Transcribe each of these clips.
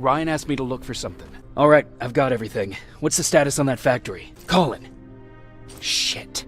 Ryan asked me to look for something. Alright, I've got everything. What's the status on that factory? Colin. Shit.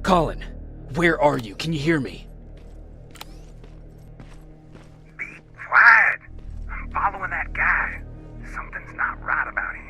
Colin, where are you? Can you hear me? Be quiet! I'm following that guy. Something's not right about him.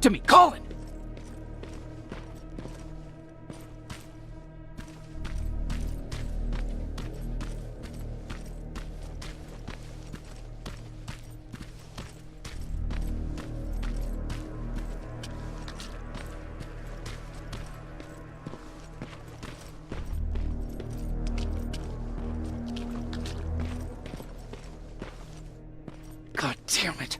to me, Colin! God damn it.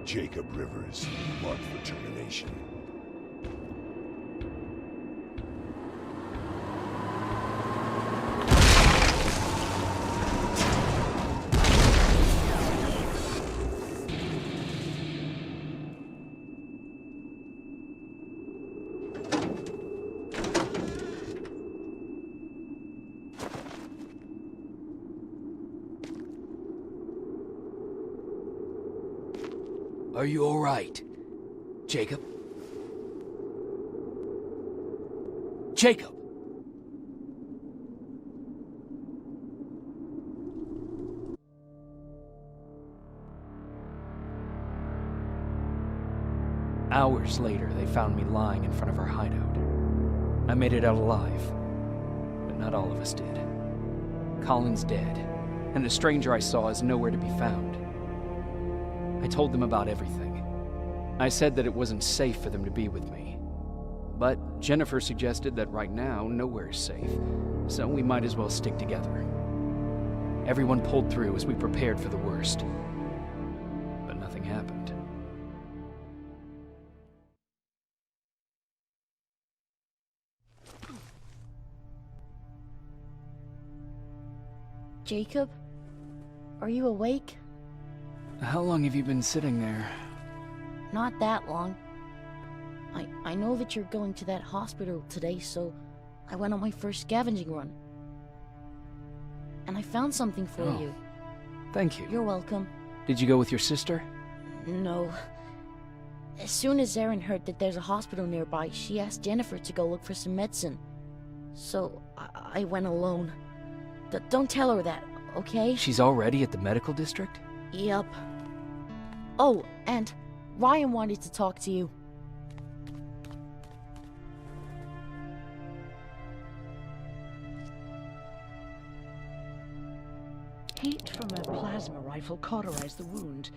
Jacob Rivers, marked for termination. Are you all right, Jacob? Jacob! Hours later, they found me lying in front of our hideout. I made it out alive, but not all of us did. Colin's dead, and the stranger I saw is nowhere to be found. I told them about everything. I said that it wasn't safe for them to be with me. But Jennifer suggested that right now, nowhere is safe, so we might as well stick together. Everyone pulled through as we prepared for the worst. But nothing happened. Jacob? Are you awake? How long have you been sitting there? Not that long. I know that you're going to that hospital today, so I went on my first scavenging run. And I found something for you. Thank you. You're welcome. Did you go with your sister? No. As soon as Erin heard that there's a hospital nearby, she asked Jennifer to go look for some medicine. So I went alone. Don't tell her that, okay? She's already at the medical district? Yep. Oh, and Ryan wanted to talk to you. Heat from a plasma rifle cauterized the wound.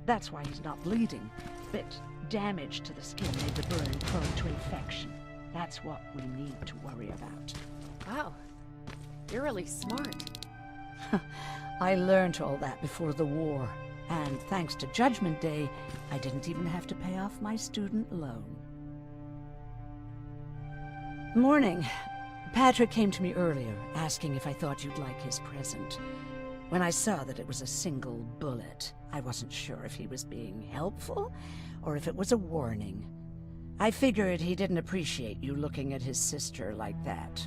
That's why he's not bleeding. But damage to the skin made the burn prone to infection. That's what we need to worry about. Wow, you're really smart. I learned all that before the war. And thanks to Judgment Day, I didn't even have to pay off my student loan. Morning. Patrick came to me earlier, asking if I thought you'd like his present. When I saw that it was a single bullet, I wasn't sure if he was being helpful, or if it was a warning. I figured he didn't appreciate you looking at his sister like that.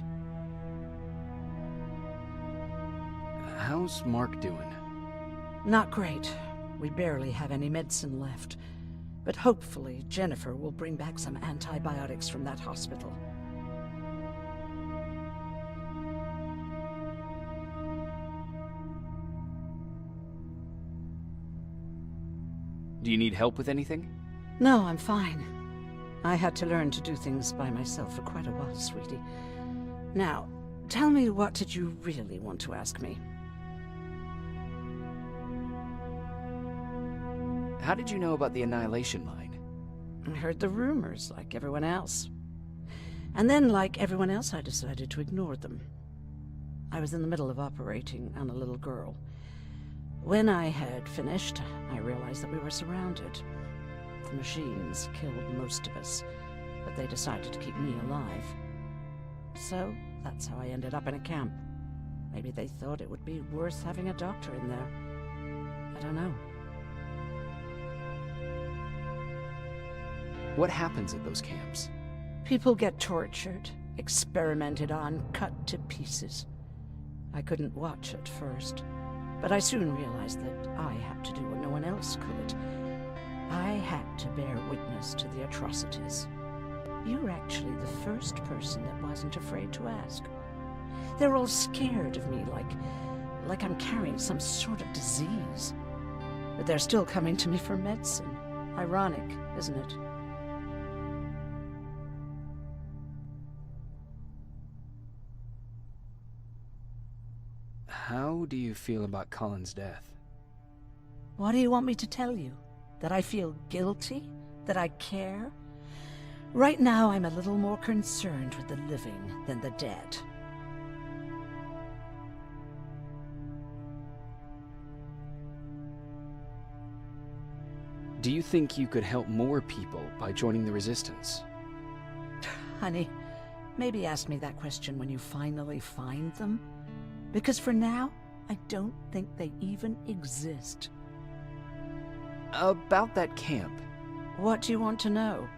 How's Mark doing? Not great. We barely have any medicine left. But hopefully Jennifer will bring back some antibiotics from that hospital. Do you need help with anything? No, I'm fine. I had to learn to do things by myself for quite a while, sweetie. Now, tell me, what did you really want to ask me? How did you know about the Annihilation Mine? I heard the rumors, like everyone else. And then, like everyone else, I decided to ignore them. I was in the middle of operating on a little girl. When I had finished, I realized that we were surrounded. The machines killed most of us, but they decided to keep me alive. So, that's how I ended up in a camp. Maybe they thought it would be worth having a doctor in there. I don't know. What happens at those camps? People get tortured, experimented on, cut to pieces. I couldn't watch at first, but I soon realized that I had to do what no one else could. I had to bear witness to the atrocities. You were actually the first person that wasn't afraid to ask. They're all scared of me, like I'm carrying some sort of disease. But they're still coming to me for medicine. Ironic, isn't it? How do you feel about Colin's death? What do you want me to tell you? That I feel guilty? That I care? Right now, I'm a little more concerned with the living than the dead. Do you think you could help more people by joining the Resistance? Honey, maybe ask me that question when you finally find them. Because for now, I don't think they even exist. About that camp. What do you want to know?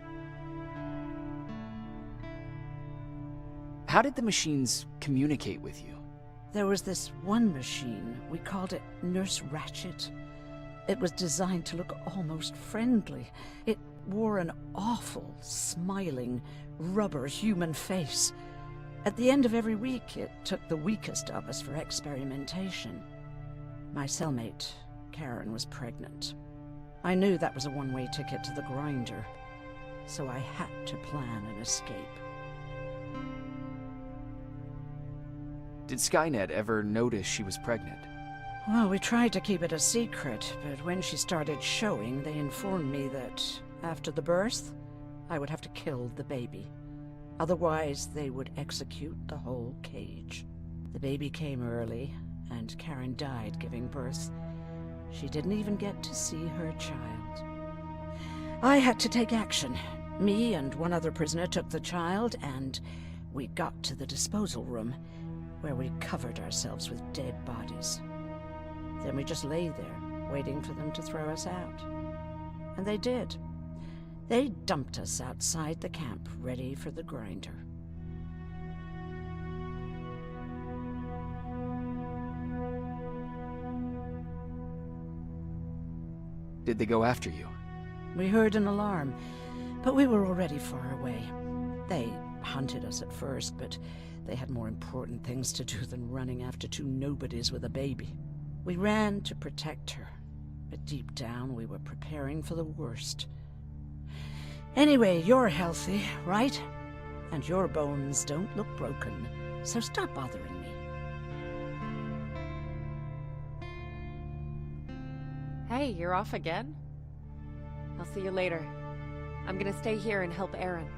How did the machines communicate with you? There was this one machine. We called it Nurse Ratchet. It was designed to look almost friendly. It wore an awful, smiling, rubber human face. At the end of every week, it took the weakest of us for experimentation. My cellmate, Karen, was pregnant. I knew that was a one-way ticket to the grinder, so I had to plan an escape. Did Skynet ever notice she was pregnant? Well, we tried to keep it a secret, but when she started showing, they informed me that after the birth, I would have to kill the baby. Otherwise, they would execute the whole cage. The baby came early, and Karen died giving birth. She didn't even get to see her child. I had to take action. Me and one other prisoner took the child, and we got to the disposal room, where we covered ourselves with dead bodies. Then we just lay there, waiting for them to throw us out. And they did. They dumped us outside the camp, ready for the grinder. Did they go after you? We heard an alarm, but we were already far away. They hunted us at first, but they had more important things to do than running after two nobodies with a baby. We ran to protect her, but deep down we were preparing for the worst. Anyway, you're healthy, right? And your bones don't look broken, so stop bothering me. Hey, you're off again? I'll see you later. I'm gonna stay here and help Aaron.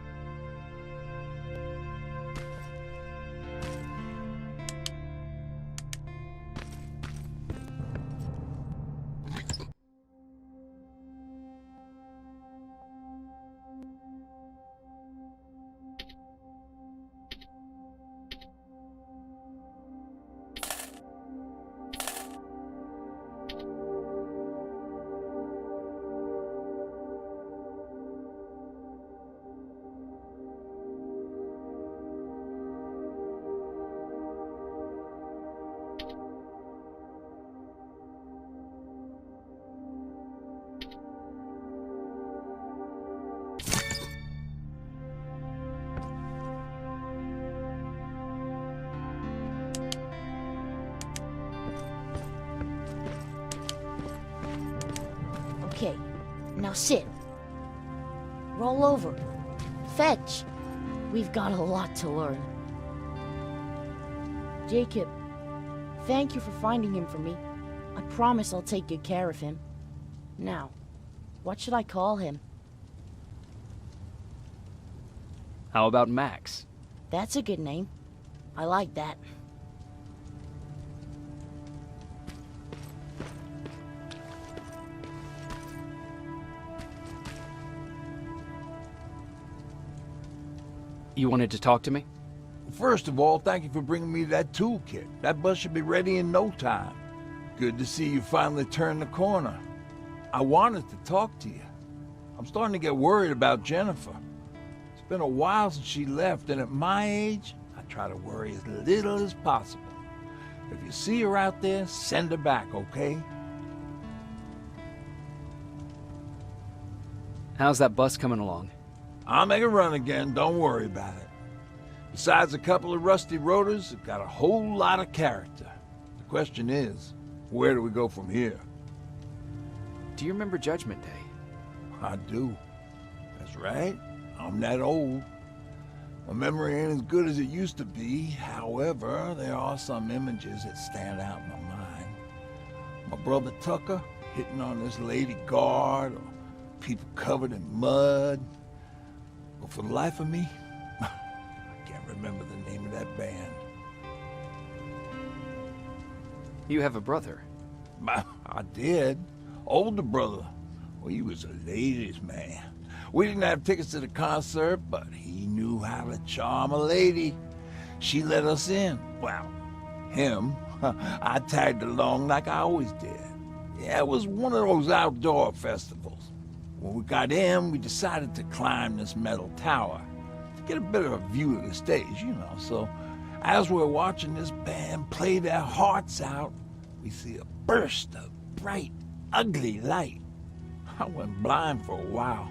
Okay, now sit. Roll over. Fetch. We've got a lot to learn. Jacob, thank you for finding him for me. I promise I'll take good care of him. Now, what should I call him? How about Max? That's a good name. I like that. You wanted to talk to me? First of all, thank you for bringing me that toolkit. That bus should be ready in no time. Good to see you finally turned the corner. I wanted to talk to you. I'm starting to get worried about Jennifer. It's been a while since she left, and at my age, I try to worry as little as possible. If you see her out there, send her back, okay? How's that bus coming along? I'll make a run again, don't worry about it. Besides a couple of rusty rotors, it got a whole lot of character. The question is, where do we go from here? Do you remember Judgment Day? I do. That's right. I'm that old. My memory ain't as good as it used to be. However, there are some images that stand out in my mind. My brother Tucker hitting on this lady guard, or people covered in mud. But for the life of me, I can't remember the name of that band. You have a brother. I did. Older brother. Well, he was a ladies' man. We didn't have tickets to the concert, but he knew how to charm a lady. She let us in. Well, him. I tagged along like I always did. Yeah, it was one of those outdoor festivals. When we got in, we decided to climb this metal tower to get a bit of a view of the stage, you know. So as we're watching this band play their hearts out, we see a burst of bright, ugly light. I went blind for a while.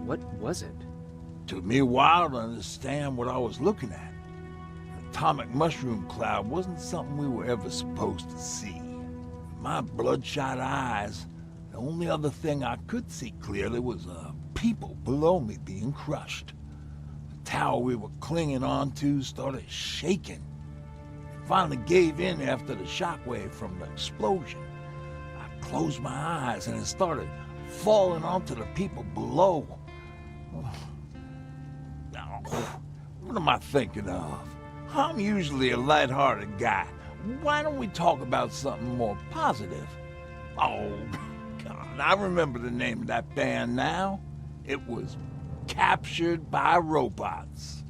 What was it? Took me a while to understand what I was looking at. An atomic mushroom cloud wasn't something we were ever supposed to see. With my bloodshot eyes, the only other thing I could see clearly was people below me being crushed. The tower we were clinging onto started shaking. It finally gave in after the shockwave from the explosion. I closed my eyes and it started falling onto the people below. Now, what am I thinking of? I'm usually a lighthearted guy. Why don't we talk about something more positive? Oh, God, I remember the name of that band now. It was Captured by Robots.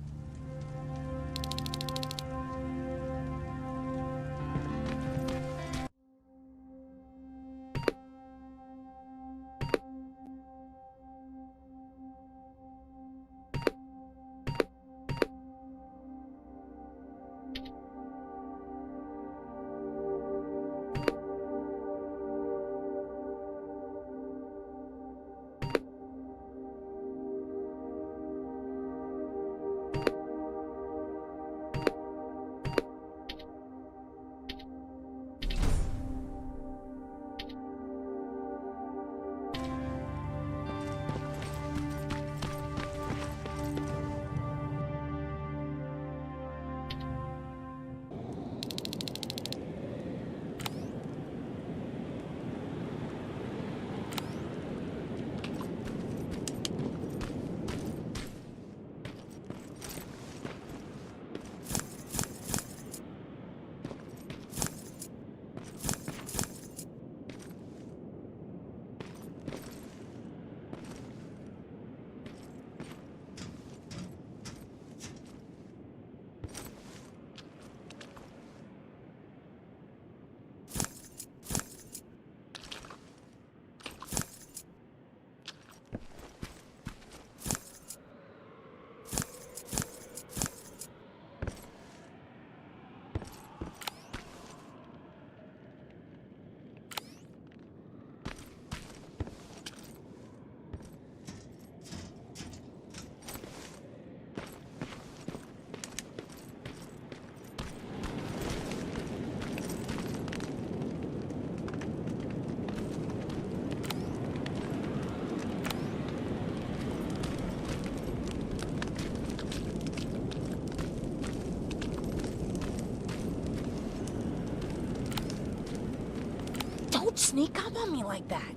Don't sneak up on me like that.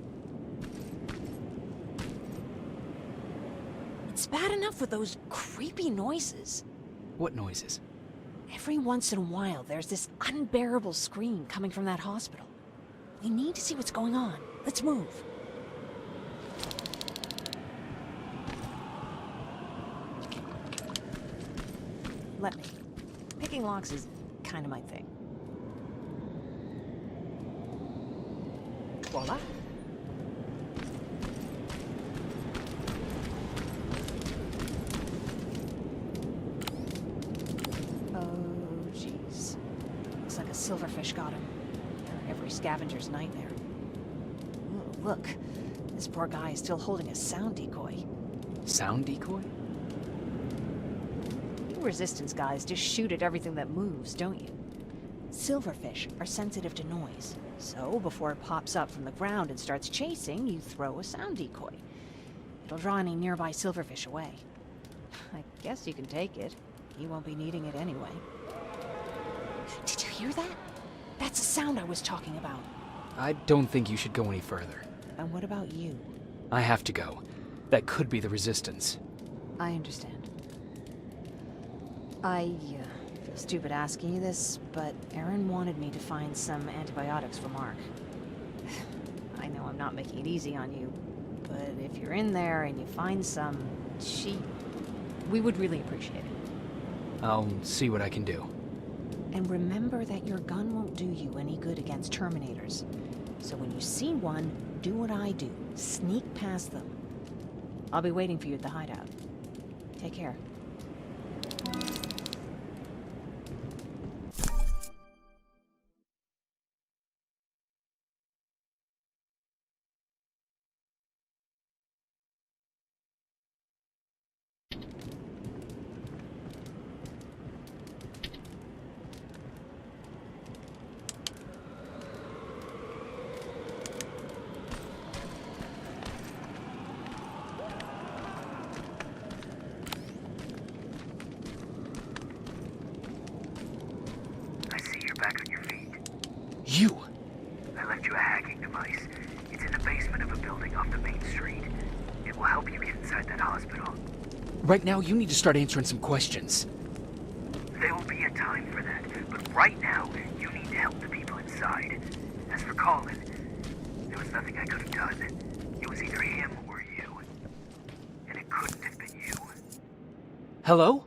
It's bad enough with those creepy noises. What noises? Every once in a while, there's this unbearable scream coming from that hospital. We need to see what's going on. Let's move. Let me. Picking locks is kind of my thing. Voila. silverfish got him. They're every scavenger's nightmare. Ooh, look, this poor guy is still holding a sound decoy. Sound decoy? You resistance guys just shoot at everything that moves, don't you? Silverfish are sensitive to noise, so before it pops up from the ground and starts chasing, you throw a sound decoy. It'll draw any nearby silverfish away. I guess you can take it. You won't be needing it anyway. Did you hear that? That's the sound I was talking about. I don't think you should go any further. And what about you? I have to go. That could be the resistance. I understand. I feel stupid asking you this, but Aaron wanted me to find some antibiotics for Mark. I know I'm not making it easy on you, but if you're in there and you find some, we would really appreciate it. I'll see what I can do. And remember that your gun won't do you any good against Terminators. So when you see one, do what I do. Sneak past them. I'll be waiting for you at the hideout. Take care. Back on your feet. You! I left you a hacking device. It's in the basement of a building off the main street. It will help you get inside that hospital. Right now, you need to start answering some questions. There will be a time for that, but right now, you need to help the people inside. As for Colin, there was nothing I could have done. It was either him or you. And it couldn't have been you. Hello?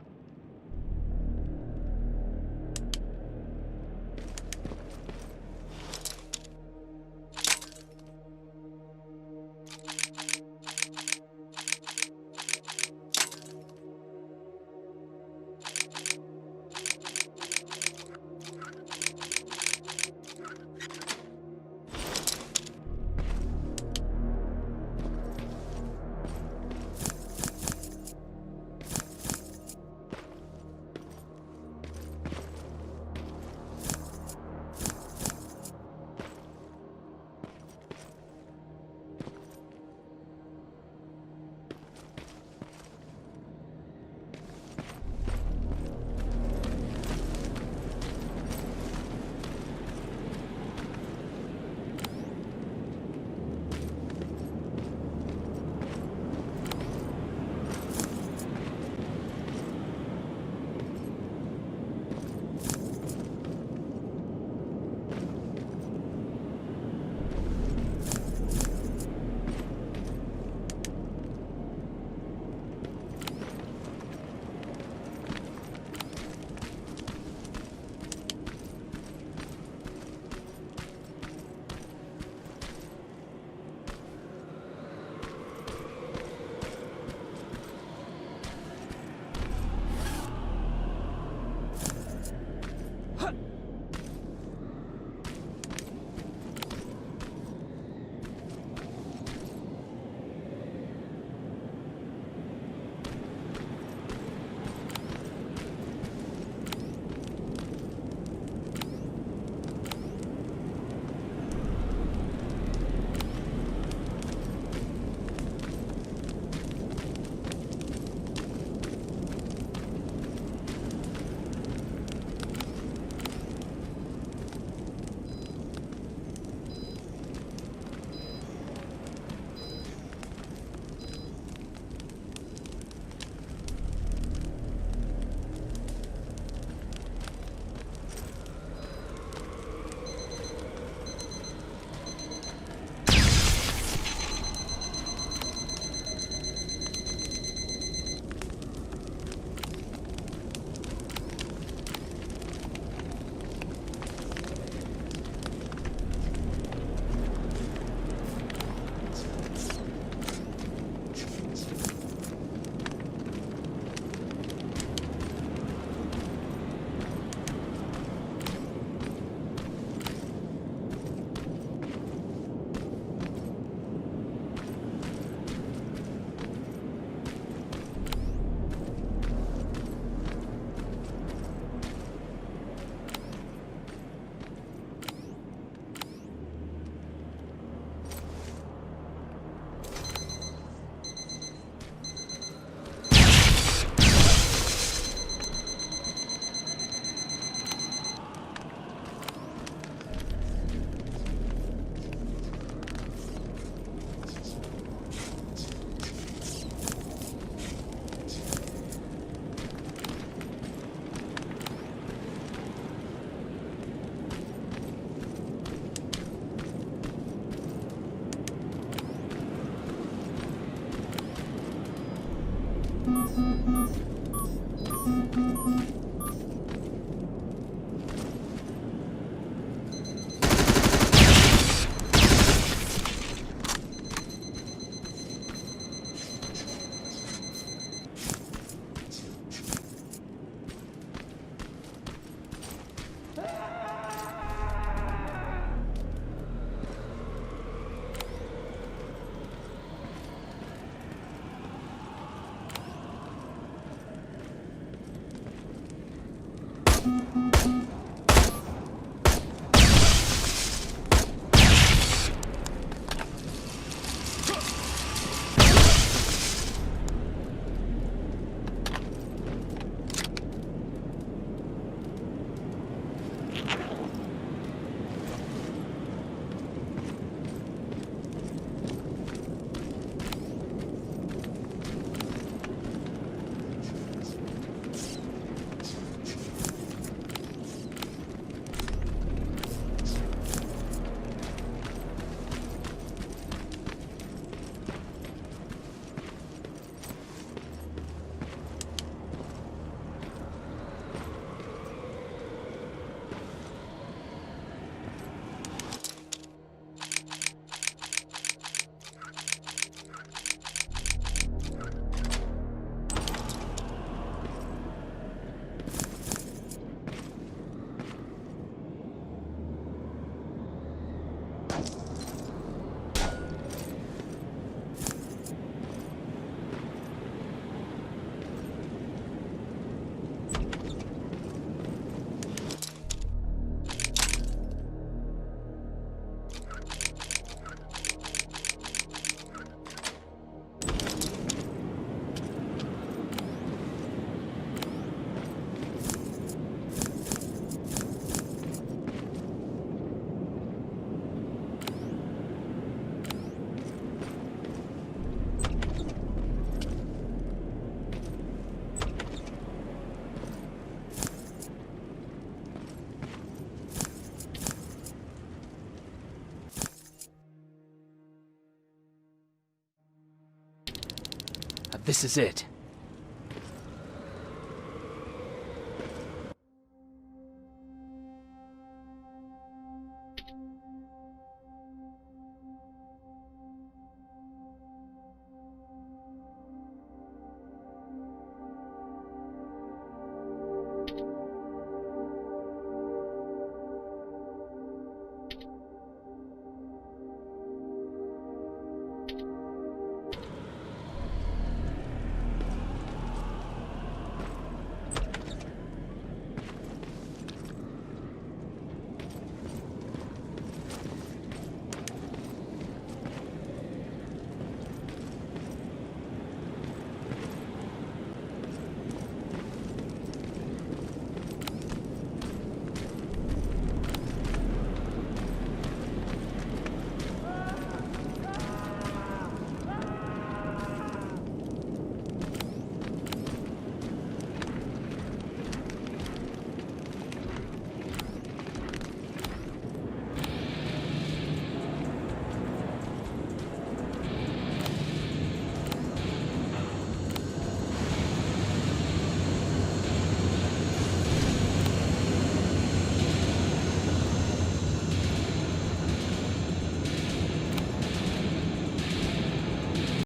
This is it.